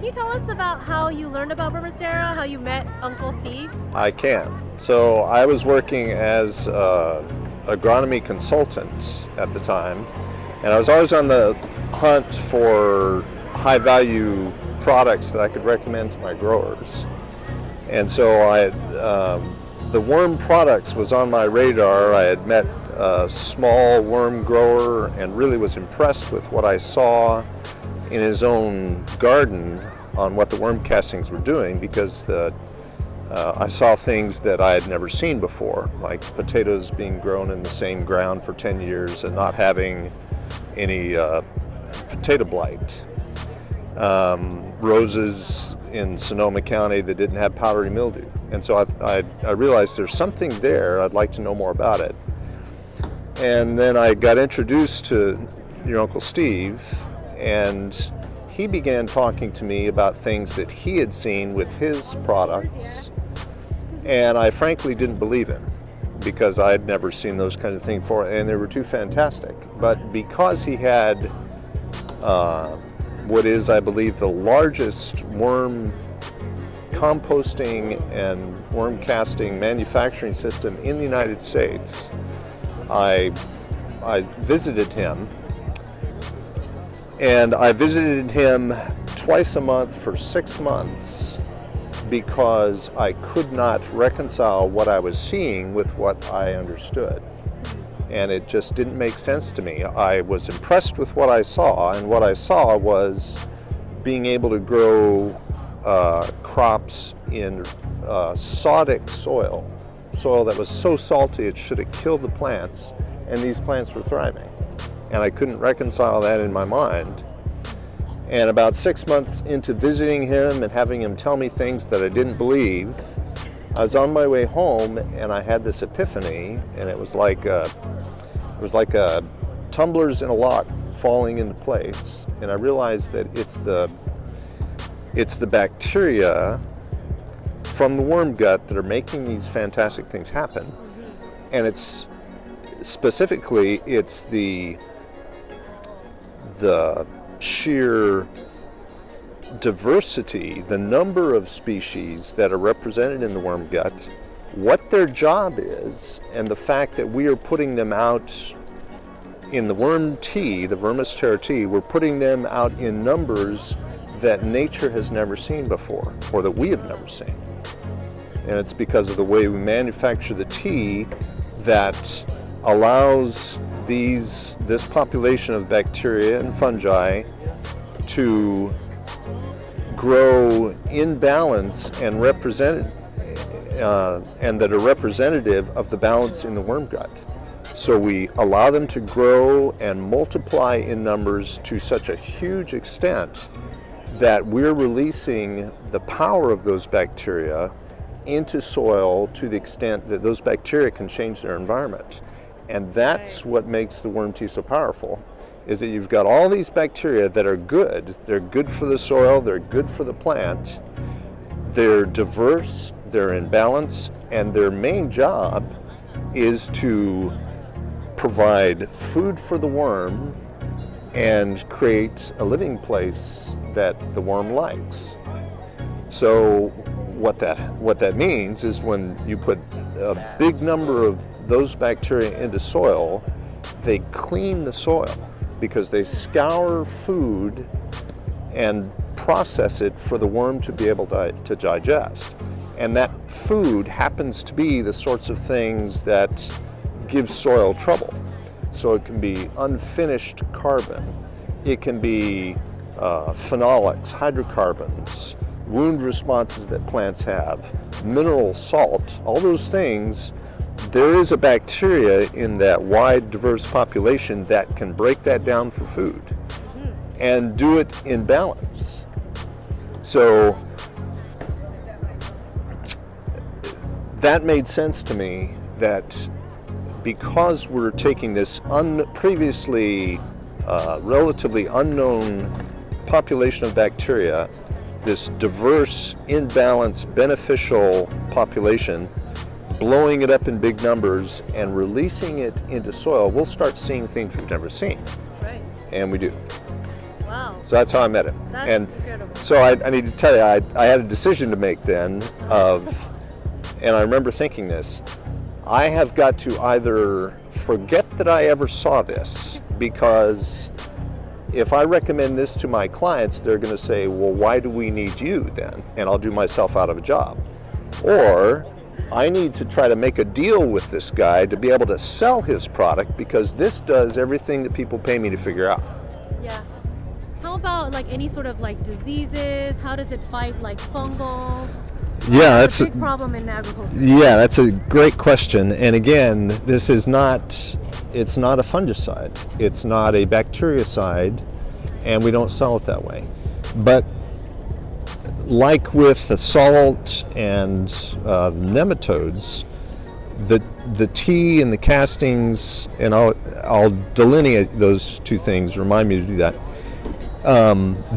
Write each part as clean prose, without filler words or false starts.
you tell us about how you learned about VermisTerra, how you met Uncle Steve? I can. So I was working as an agronomy consultant at the time, and I was always on the hunt for high-value products that I could recommend to my growers. And so the worm products was on my radar. I had met a small worm grower and really was impressed with what I saw in his own garden on what the worm castings were doing, because I saw things that I had never seen before, like potatoes being grown in the same ground for 10 years and not having any potato blight. Roses in Sonoma County that didn't have powdery mildew. And so I realized there's something there, I'd like to know more about it. And then I got introduced to your Uncle Steve, and he began talking to me about things that he had seen with his products, and I frankly didn't believe him because I had never seen those kinds of things before, and they were too fantastic. But because he had what is, I believe, the largest worm composting and worm casting manufacturing system in the United States, I visited him. And I visited him twice a month for 6 months because I could not reconcile what I was seeing with what I understood. And it just didn't make sense to me. I was impressed with what I saw, and what I saw was being able to grow crops in sodic soil that was so salty it should have killed the plants, and these plants were thriving. And I couldn't reconcile that in my mind. And about 6 months into visiting him and having him tell me things that I didn't believe, I was on my way home and I had this epiphany, and it was like tumblers in a lock falling into place. And I realized that it's the bacteria from the worm gut that are making these fantastic things happen. And it's specifically, it's the sheer diversity, the number of species that are represented in the worm gut, what their job is, and the fact that we are putting them out in the worm tea, the VermisTerra tea, we're putting them out in numbers that nature has never seen before, or that we have never seen. And it's because of the way we manufacture the tea that allows this population of bacteria and fungi to grow in balance and and that are representative of the balance in the worm gut. So we allow them to grow and multiply in numbers to such a huge extent that we're releasing the power of those bacteria into soil to the extent that those bacteria can change their environment. And that's what makes the worm tea so powerful, is that you've got all these bacteria that are good. They're good for the soil, they're good for the plant, they're diverse, they're in balance, and their main job is to provide food for the worm and create a living place that the worm likes. So what that means is when you put a big number of those bacteria into soil, they clean the soil because they scour food and process it for the worm to be able to digest. And that food happens to be the sorts of things that give soil trouble. So it can be unfinished carbon, it can be phenolics, hydrocarbons, wound responses that plants have, mineral salt, all those things. There is a bacteria in that wide, diverse population that can break that down for food and do it in balance. So that made sense to me, that because we're taking this previously relatively unknown population of bacteria, this diverse, in balance, beneficial population, blowing it up in big numbers and releasing it into soil, we'll start seeing things we've never seen. Right. And we do. Wow. So that's how I met him. That's And incredible. so I need to tell you, I had a decision to make then and I remember thinking this, I have got to either forget that I ever saw this, because if I recommend this to my clients, they're going to say, well, why do we need you then? And I'll do myself out of a job. Or I need to try to make a deal with this guy to be able to sell his product, because this does everything that people pay me to figure out. Yeah. How about like any sort of like diseases? How does it fight like fungal? Yeah, It's a big problem in agriculture. Yeah, that's a great question. And again, this is it's not a fungicide. It's not a bactericide, and we don't sell it that way. But like with the salt and nematodes, the tea and the castings, and I'll delineate those two things, remind me to do that.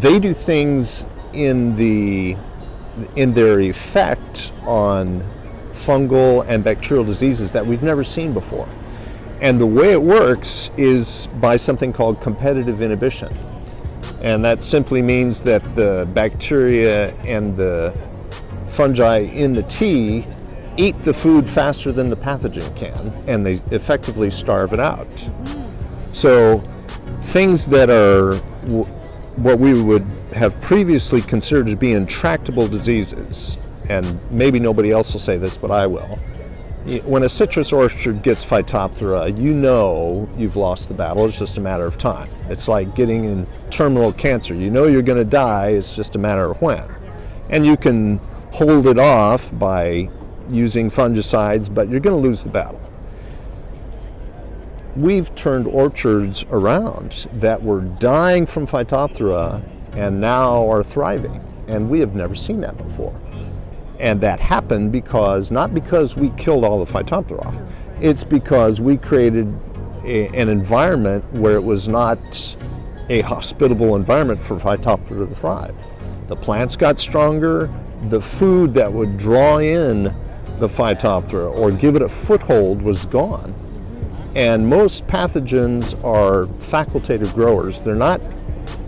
They do things in their effect on fungal and bacterial diseases that we've never seen before. And the way it works is by something called competitive inhibition. And that simply means that the bacteria and the fungi in the tea eat the food faster than the pathogen can, and they effectively starve it out. So things that are what we would have previously considered to be intractable diseases, and maybe nobody else will say this, but I will. When a citrus orchard gets Phytophthora, you know you've lost the battle. It's just a matter of time. It's like getting in terminal cancer. You know you're going to die. It's just a matter of when. And you can hold it off by using fungicides, but you're going to lose the battle. We've turned orchards around that were dying from Phytophthora and now are thriving. And we have never seen that before. And that happened not because we killed all the Phytophthora off. It's because we created an environment where it was not a hospitable environment for Phytophthora to thrive. The plants got stronger. The food that would draw in the Phytophthora or give it a foothold was gone. And most pathogens are facultative growers. They're not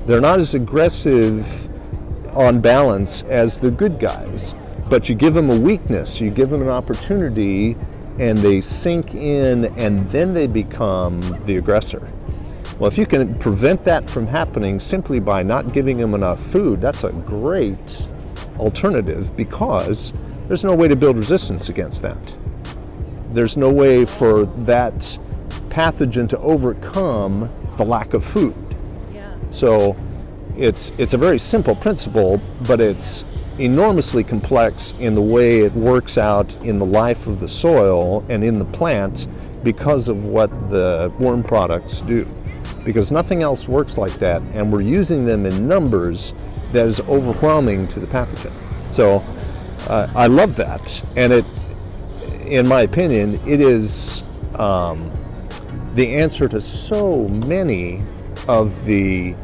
as aggressive on balance as the good guys. But you give them a weakness, you give them an opportunity, and they sink in, and then they become the aggressor. Well, if you can prevent that from happening simply by not giving them enough food, that's a great alternative, because there's no way to build resistance against that. There's no way for that pathogen to overcome the lack of food. Yeah. So it's a very simple principle, but it's enormously complex in the way it works out in the life of the soil and in the plant because of what the worm products do. Because nothing else works like that, and we're using them in numbers that is overwhelming to the pathogen. So I love that, and in my opinion, it is the answer to so many of the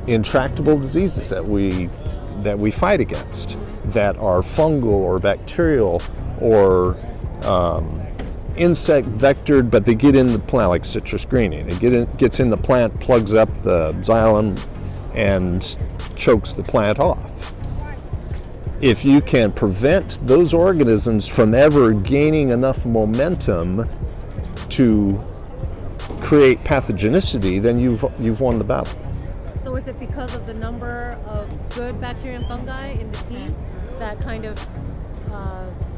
intractable diseases that we fight against, that are fungal or bacterial or insect vectored, but they get in the plant, like citrus greening. It gets in the plant, plugs up the xylem, and chokes the plant off. If you can prevent those organisms from ever gaining enough momentum to create pathogenicity, then you've won the battle. So is it because of the number of good bacteria and fungi in the tea that kind of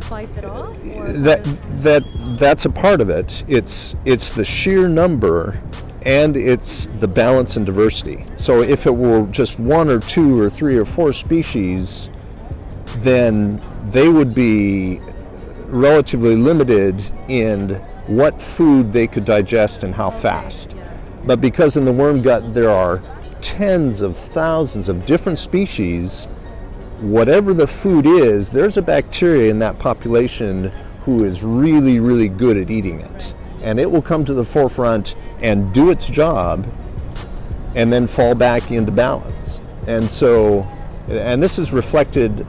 fights it off? Or That's a part of it. It's the sheer number, and it's the balance and diversity. So if it were just one or two or three or four species, then they would be relatively limited in what food they could digest and how fast. Yeah. But because in the worm gut there are tens of thousands of different species, whatever the food is, there's a bacteria in that population who is really, really good at eating it. And it will come to the forefront and do its job and then fall back into balance. And so, and this is reflected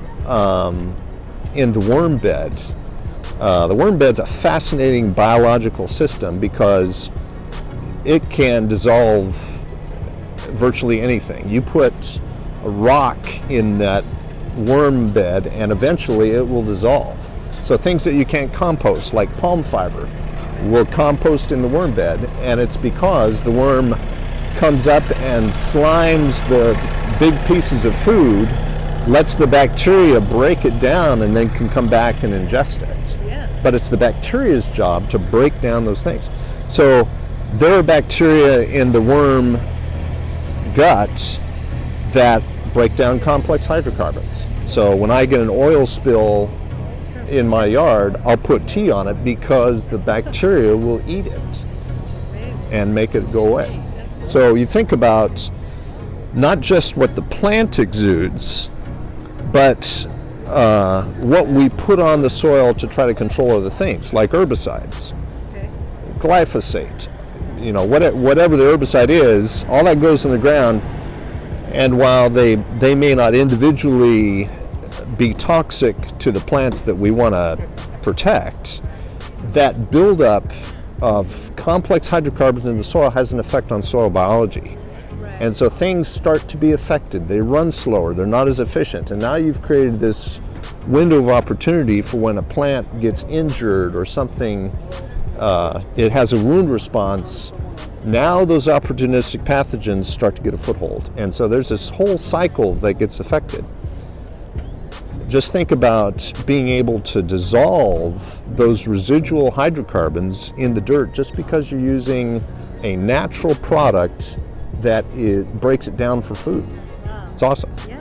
in the worm bed. The worm bed's a fascinating biological system because it can dissolve virtually anything. You put a rock in that worm bed and eventually it will dissolve. So things that you can't compost, like palm fiber, will compost in the worm bed, and it's because the worm comes up and slimes the big pieces of food, lets the bacteria break it down, and then can come back and ingest it. Yeah. But it's the bacteria's job to break down those things. So there are bacteria in the worm gut that break down complex hydrocarbons. So when I get an oil spill in my yard, I'll put tea on it because the bacteria will eat it and make it go away. So you think about not just what the plant exudes, but what we put on the soil to try to control other things, like herbicides, glyphosate, whatever the herbicide is, all that goes in the ground. And while they may not individually be toxic to the plants that we want to protect, that buildup of complex hydrocarbons in the soil has an effect on soil biology. Right. And so things start to be affected. They run slower, they're not as efficient. And now you've created this window of opportunity for when a plant gets injured or something, it has a wound response. Now those opportunistic pathogens start to get a foothold. And so there's this whole cycle that gets affected. Just think about being able to dissolve those residual hydrocarbons in the dirt just because you're using a natural product that breaks it down for food. Wow. It's awesome. Yeah.